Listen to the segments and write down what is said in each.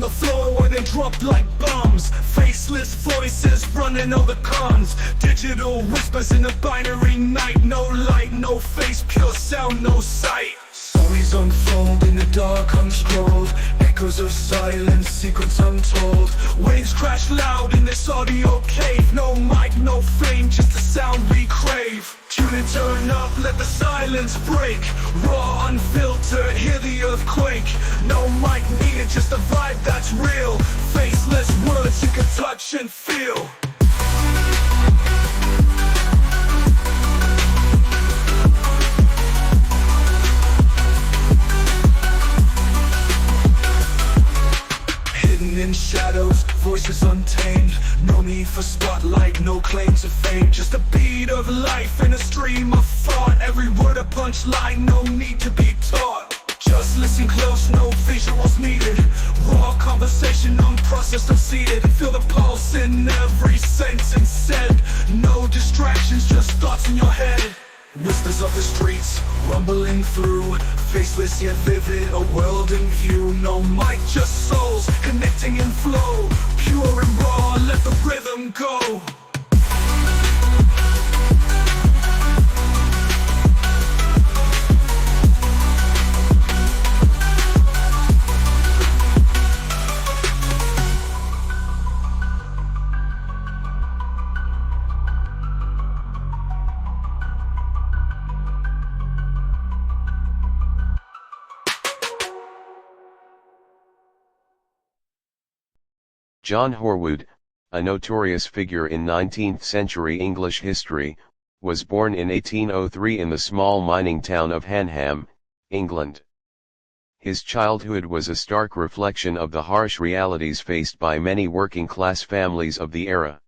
the floor where they drop like bombs. Faceless voices running all the cons. Digital whispers in the binary night. No light, no face, pure sound, no sight. Stories unfold in the dark unscrolled. Echoes of silence, secrets untold. Waves crash loud in this audio cave. No mic, no fame, just the sound we crave. Tune and turn up, let the silence break. Raw, unfiltered, hear the earthquake. No mic needed, just a vibe that's real. Faceless words you can touch and feel. In shadows, voices untamed. No need for spotlight, no claim to fame. Just a beat of life in a stream of thought. Every word a punchline, no need to be taught. Just listen close, no visuals needed. Raw conversation, unprocessed, unseated. Feel the pulse in every sentence said. No distractions, just thoughts in your head. Whispers of the streets, rumbling through. Faceless yet vivid, a world in view. No mic, just souls, connecting in flow. Pure and raw, let the rhythm go. John Horwood, a notorious figure in 19th-century English history, was born in 1803 in the small mining town of Hanham, England. His childhood was a stark reflection of the harsh realities faced by many working-class families of the era.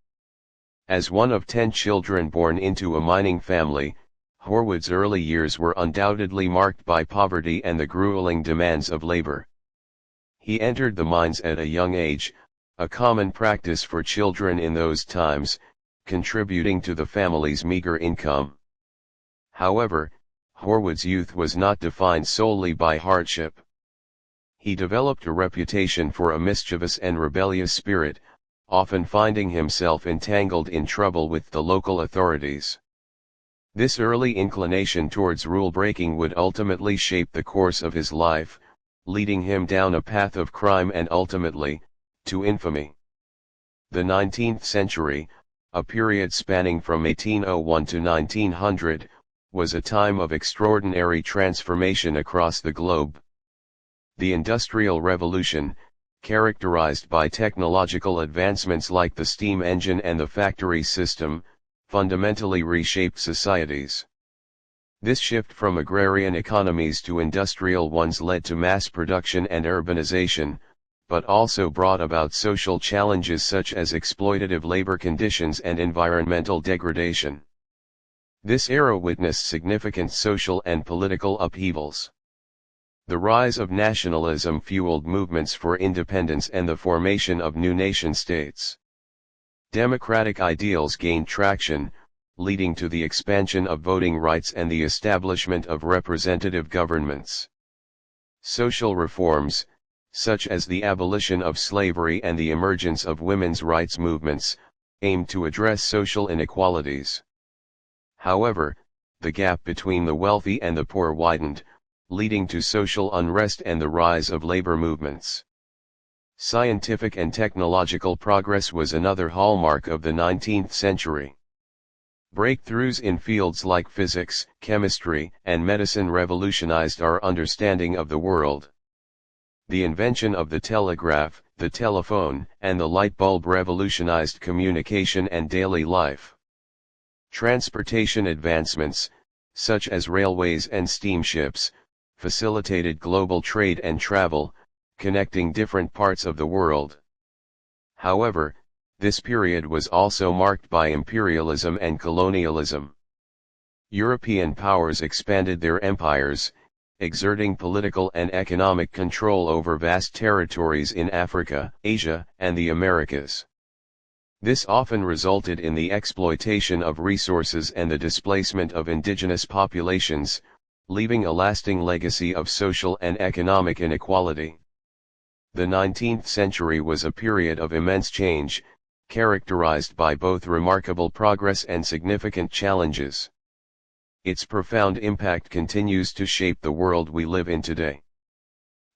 As one of 10 children born into a mining family, Horwood's early years were undoubtedly marked by poverty and the grueling demands of labor. He entered the mines at a young age, a common practice for children in those times, contributing to the family's meager income. However, Horwood's youth was not defined solely by hardship. He developed a reputation for a mischievous and rebellious spirit, often finding himself entangled in trouble with the local authorities. This early inclination towards rule-breaking would ultimately shape the course of his life, leading him down a path of crime and ultimately, to infamy. The 19th century, a period spanning from 1801 to 1900, was a time of extraordinary transformation across the globe. The Industrial Revolution, characterized by technological advancements like the steam engine and the factory system, fundamentally reshaped societies. This shift from agrarian economies to industrial ones led to mass production and urbanization, but also brought about social challenges such as exploitative labor conditions and environmental degradation. This era witnessed significant social and political upheavals. The rise of nationalism fueled movements for independence and the formation of new nation-states. Democratic ideals gained traction, leading to the expansion of voting rights and the establishment of representative governments. Social reforms, such as the abolition of slavery and the emergence of women's rights movements, aimed to address social inequalities. However, the gap between the wealthy and the poor widened, leading to social unrest and the rise of labor movements. Scientific and technological progress was another hallmark of the 19th century. Breakthroughs in fields like physics, chemistry, and medicine revolutionized our understanding of the world. The invention of the telegraph, the telephone, and the light bulb revolutionized communication and daily life. Transportation advancements, such as railways and steamships, facilitated global trade and travel, connecting different parts of the world. However, this period was also marked by imperialism and colonialism. European powers expanded their empires, exerting political and economic control over vast territories in Africa, Asia, and the Americas. This often resulted in the exploitation of resources and the displacement of indigenous populations, leaving a lasting legacy of social and economic inequality. The 19th century was a period of immense change, characterized by both remarkable progress and significant challenges. Its profound impact continues to shape the world we live in today.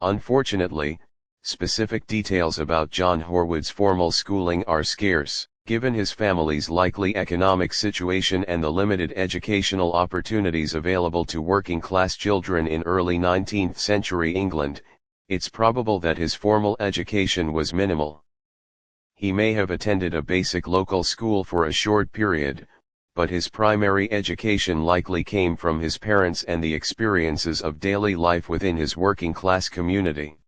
Unfortunately, specific details about John Horwood's formal schooling are scarce. Given his family's likely economic situation and the limited educational opportunities available to working-class children in early 19th century England, it's probable that his formal education was minimal. He may have attended a basic local school for a short period, but his primary education likely came from his parents and the experiences of daily life within his working-class community.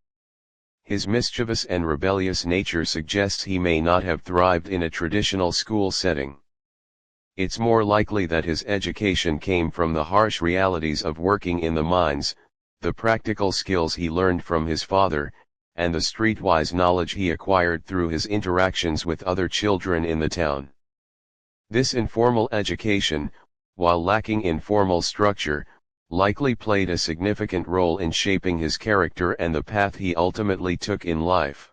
His mischievous and rebellious nature suggests he may not have thrived in a traditional school setting. It's more likely that his education came from the harsh realities of working in the mines, the practical skills he learned from his father, and the streetwise knowledge he acquired through his interactions with other children in the town. This informal education, while lacking in formal structure, likely played a significant role in shaping his character and the path he ultimately took in life.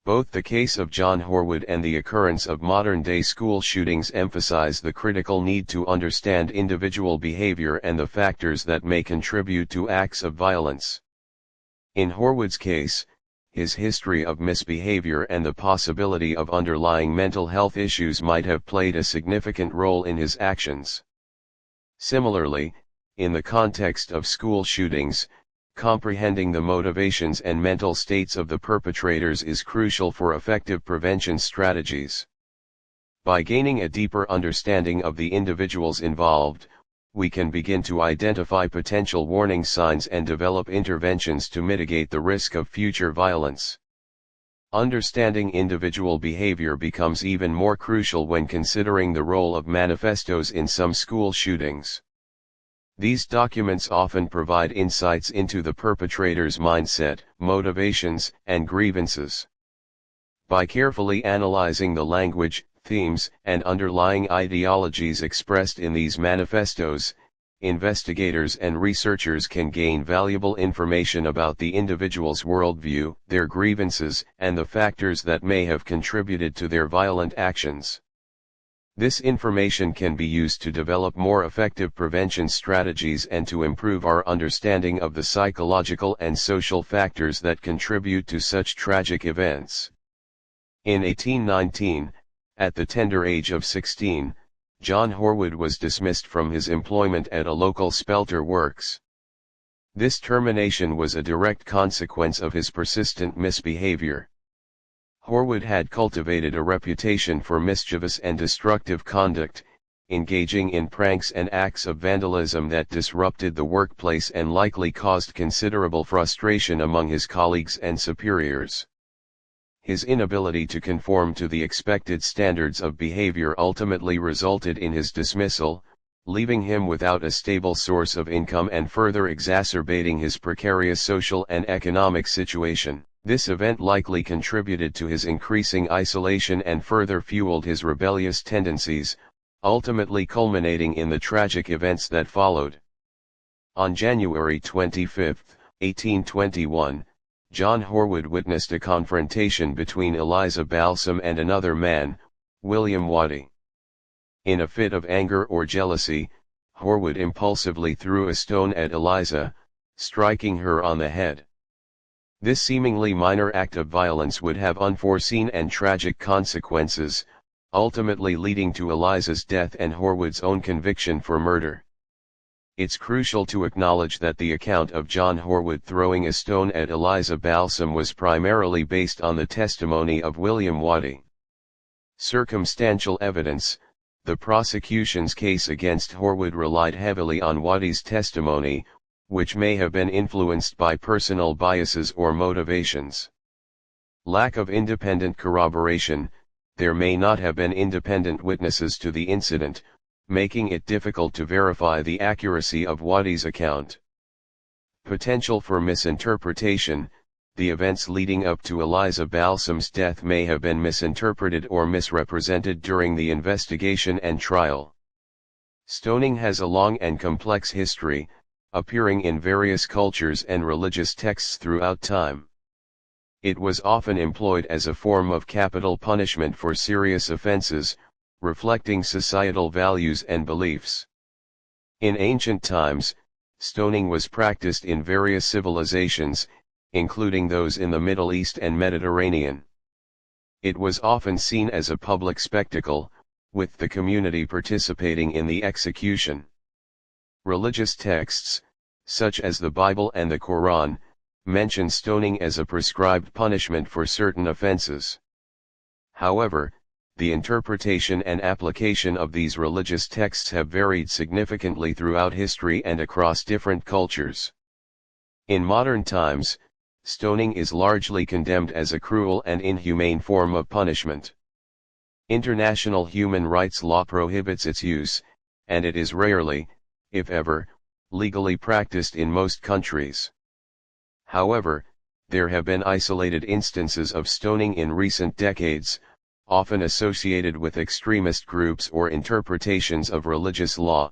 Both the case of John Horwood and the occurrence of modern-day school shootings emphasize the critical need to understand individual behavior and the factors that may contribute to acts of violence. In Horwood's case, his history of misbehavior and the possibility of underlying mental health issues might have played a significant role in his actions. Similarly, in the context of school shootings, comprehending the motivations and mental states of the perpetrators is crucial for effective prevention strategies. By gaining a deeper understanding of the individuals involved, we can begin to identify potential warning signs and develop interventions to mitigate the risk of future violence. Understanding individual behavior becomes even more crucial when considering the role of manifestos in some school shootings. These documents often provide insights into the perpetrator's mindset, motivations, and grievances. By carefully analyzing the language, themes, and underlying ideologies expressed in these manifestos, investigators and researchers can gain valuable information about the individual's worldview, their grievances, and the factors that may have contributed to their violent actions. This information can be used to develop more effective prevention strategies and to improve our understanding of the psychological and social factors that contribute to such tragic events. In 1819, at the tender age of 16, John Horwood was dismissed from his employment at a local spelter works. This termination was a direct consequence of his persistent misbehavior. Horwood had cultivated a reputation for mischievous and destructive conduct, engaging in pranks and acts of vandalism that disrupted the workplace and likely caused considerable frustration among his colleagues and superiors. His inability to conform to the expected standards of behavior ultimately resulted in his dismissal, leaving him without a stable source of income and further exacerbating his precarious social and economic situation. This event likely contributed to his increasing isolation and further fueled his rebellious tendencies, ultimately culminating in the tragic events that followed. On January 25, 1821, John Horwood witnessed a confrontation between Eliza Balsam and another man, William Waddy. In a fit of anger or jealousy, Horwood impulsively threw a stone at Eliza, striking her on the head. This seemingly minor act of violence would have unforeseen and tragic consequences, ultimately leading to Eliza's death and Horwood's own conviction for murder. It's crucial to acknowledge that the account of John Horwood throwing a stone at Eliza Balsam was primarily based on the testimony of William Waddy. Circumstantial evidence, the prosecution's case against Horwood relied heavily on Waddy's testimony, which may have been influenced by personal biases or motivations. Lack of independent corroboration, there may not have been independent witnesses to the incident, making it difficult to verify the accuracy of Waddy's account. Potential for misinterpretation, the events leading up to Eliza Balsam's death may have been misinterpreted or misrepresented during the investigation and trial. Stoning has a long and complex history, appearing in various cultures and religious texts throughout time. It was often employed as a form of capital punishment for serious offenses, reflecting societal values and beliefs. In ancient times, stoning was practiced in various civilizations, including those in the Middle East and Mediterranean. It was often seen as a public spectacle, with the community participating in the execution. Religious texts, such as the Bible and the Quran, mention stoning as a prescribed punishment for certain offenses. However, the interpretation and application of these religious texts have varied significantly throughout history and across different cultures. In modern times, stoning is largely condemned as a cruel and inhumane form of punishment. International human rights law prohibits its use, and it is rarely, if ever, legally practiced in most countries. However, there have been isolated instances of stoning in recent decades, often associated with extremist groups or interpretations of religious law.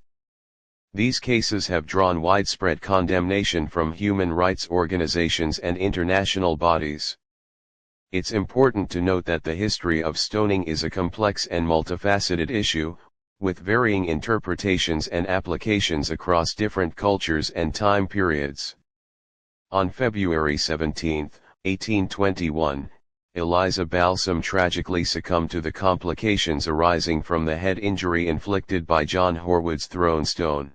These cases have drawn widespread condemnation from human rights organizations and international bodies. It's important to note that the history of stoning is a complex and multifaceted issue, with varying interpretations and applications across different cultures and time periods. On February 17, 1821, Eliza Balsam tragically succumbed to the complications arising from the head injury inflicted by John Horwood's thrown stone.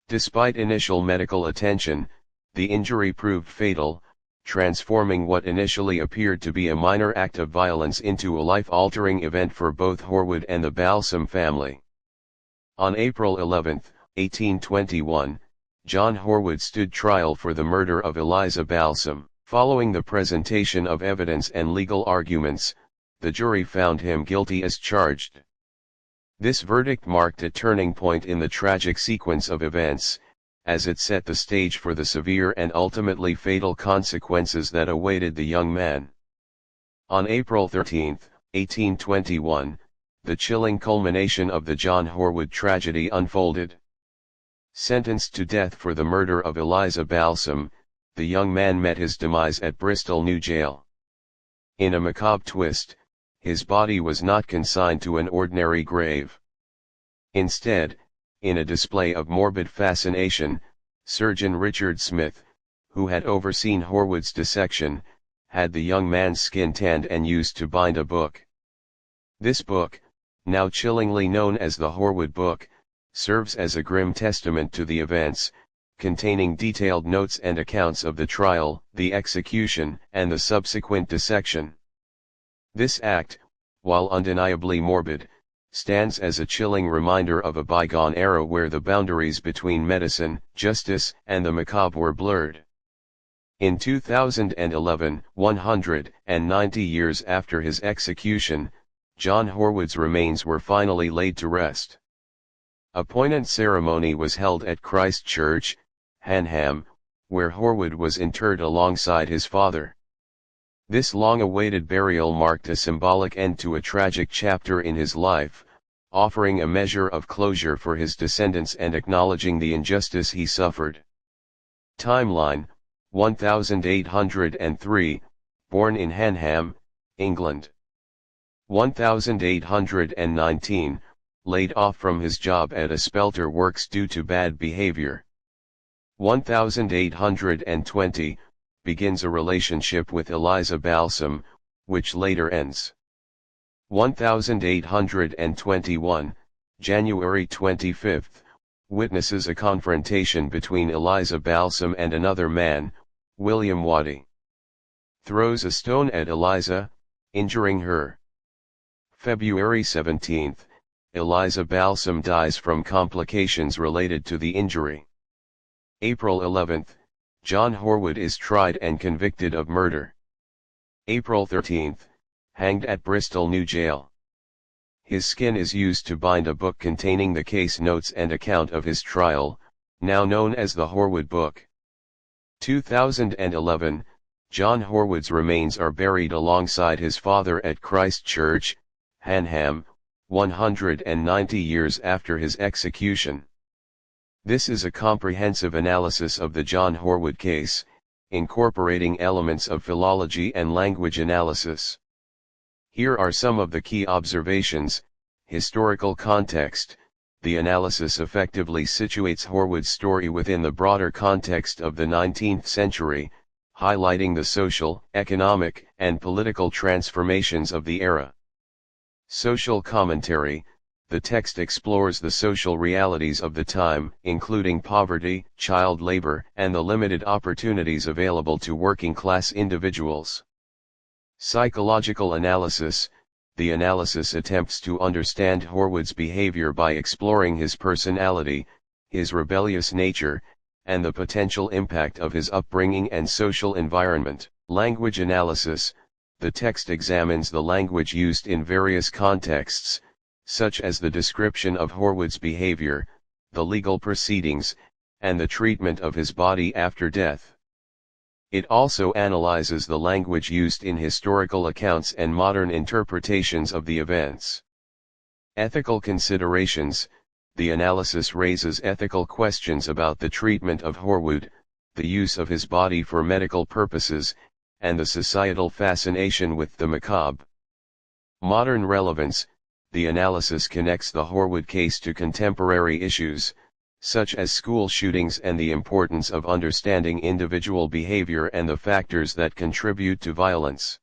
Despite initial medical attention, the injury proved fatal, transforming what initially appeared to be a minor act of violence into a life-altering event for both Horwood and the Balsam family. On April 11, 1821, John Horwood stood trial for the murder of Eliza Balsam. Following the presentation of evidence and legal arguments, the jury found him guilty as charged. This verdict marked a turning point in the tragic sequence of events, as it set the stage for the severe and ultimately fatal consequences that awaited the young man. On April 13, 1821, the chilling culmination of the John Horwood tragedy unfolded. Sentenced to death for the murder of Eliza Balsam, the young man met his demise at Bristol New Jail. In a macabre twist, his body was not consigned to an ordinary grave. Instead, in a display of morbid fascination, Surgeon Richard Smith, who had overseen Horwood's dissection, had the young man's skin tanned and used to bind a book. This book, now chillingly known as the Horwood Book, serves as a grim testament to the events, containing detailed notes and accounts of the trial, the execution, and the subsequent dissection. This act, while undeniably morbid, stands as a chilling reminder of a bygone era where the boundaries between medicine, justice, and the macabre were blurred. In 2011, 190 years after his execution, John Horwood's remains were finally laid to rest. A poignant ceremony was held at Christ Church, Hanham, where Horwood was interred alongside his father. This long-awaited burial marked a symbolic end to a tragic chapter in his life, offering a measure of closure for his descendants and acknowledging the injustice he suffered. Timeline: 1803, born in Hanham, England. 1819, laid off from his job at a Spelter Works due to bad behavior. 1820, begins a relationship with Eliza Balsam, which later ends. 1821, January 25, witnesses a confrontation between Eliza Balsam and another man, William Waddy. Throws a stone at Eliza, injuring her. February 17, Eliza Balsam dies from complications related to the injury. April 11, John Horwood is tried and convicted of murder. April 13, hanged at Bristol New Jail. His skin is used to bind a book containing the case notes and account of his trial, now known as the Horwood Book. 2011, John Horwood's remains are buried alongside his father at Christ Church, Hanham, 190 years after his execution. This is a comprehensive analysis of the John Horwood case, incorporating elements of philology and language analysis. Here are some of the key observations. Historical context. The analysis effectively situates Horwood's story within the broader context of the 19th century, highlighting the social, economic, and political transformations of the era. Social commentary. The text explores the social realities of the time, including poverty, child labor, and the limited opportunities available to working-class individuals. Psychological analysis. The analysis attempts to understand Horwood's behavior by exploring his personality, his rebellious nature, and the potential impact of his upbringing and social environment. Language analysis. The text examines the language used in various contexts, such as the description of Horwood's behavior, the legal proceedings, and the treatment of his body after death. It also analyzes the language used in historical accounts and modern interpretations of the events. Ethical considerations. The analysis raises ethical questions about the treatment of Horwood, the use of his body for medical purposes, and the societal fascination with the macabre. Modern relevance. The analysis connects the Horwood case to contemporary issues, such as school shootings and the importance of understanding individual behavior and the factors that contribute to violence.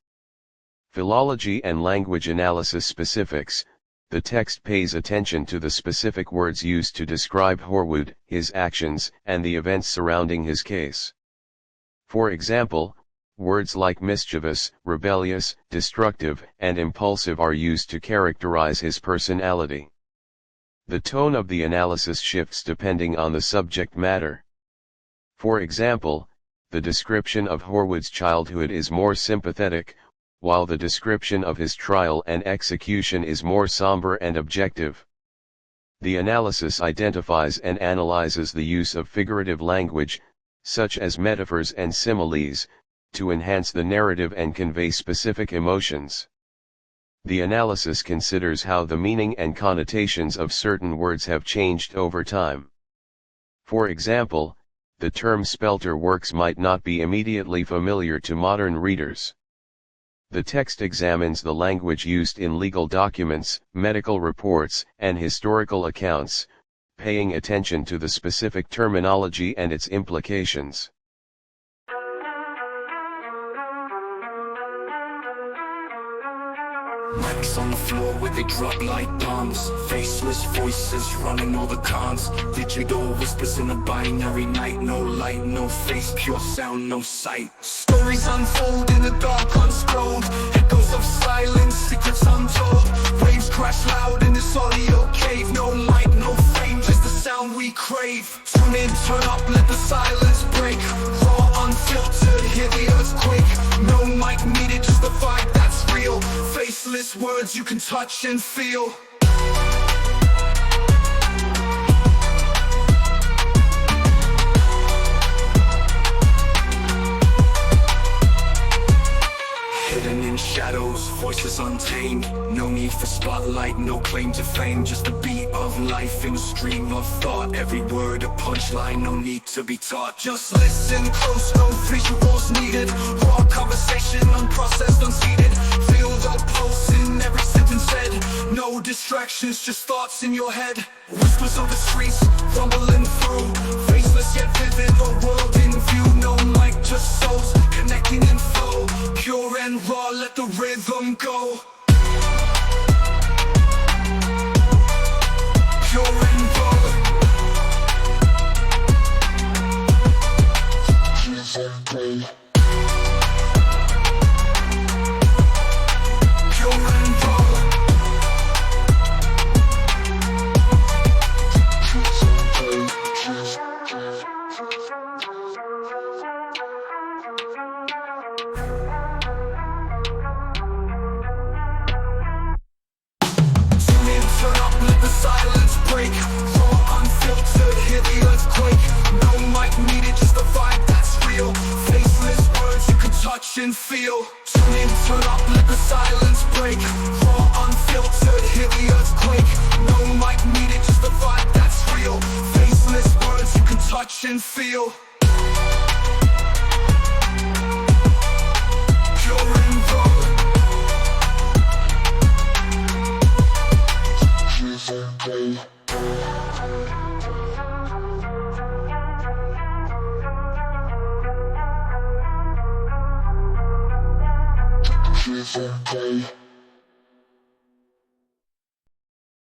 Philology and language analysis specifics. The text pays attention to the specific words used to describe Horwood, his actions, and the events surrounding his case. For example, words like mischievous, rebellious, destructive, and impulsive are used to characterize his personality. The tone of the analysis shifts depending on the subject matter. For example, the description of Horwood's childhood is more sympathetic, while the description of his trial and execution is more somber and objective. The analysis identifies and analyzes the use of figurative language, such as metaphors and similes, to enhance the narrative and convey specific emotions. The analysis considers how the meaning and connotations of certain words have changed over time. For example, the term spelter works might not be immediately familiar to modern readers. The text examines the language used in legal documents, medical reports, and historical accounts, paying attention to the specific terminology and its implications. Mics on the floor where they drop like bombs. Faceless voices running all the cons. Digital whispers in a binary night. No light, no face, pure sound, no sight. Stories unfold in the dark unscrolled. Echoes of silence, secrets untold. Waves crash loud in this audio cave. No light, no fame, just the sound we crave. Tune in, turn up, let the silence break. Raw, unfiltered, hear the earthquake. No mic needed, just the vibe that's real. Faceless words you can touch and feel. Hidden in shadows, voices untamed. No need for spotlight, no claim to fame. Just a beat of life in a stream of thought. Every word a punchline, no need to be taught. Just listen close, no visuals needed. Raw conversation, unprocessed, unseated. Feel the pulse in every sentence said. No distractions, just thoughts in your head. Whispers of the streets, rumbling through. Faceless yet vivid, a world in view. No mic, just souls, connecting in flow. Pure and raw, let the rhythm go. Pure and raw. And feel. Tune in, turn up, let the silence break. Raw, unfiltered, hear the earthquake. No mic needed, just the vibe that's real. Faceless words you can touch and feel. Tuesday.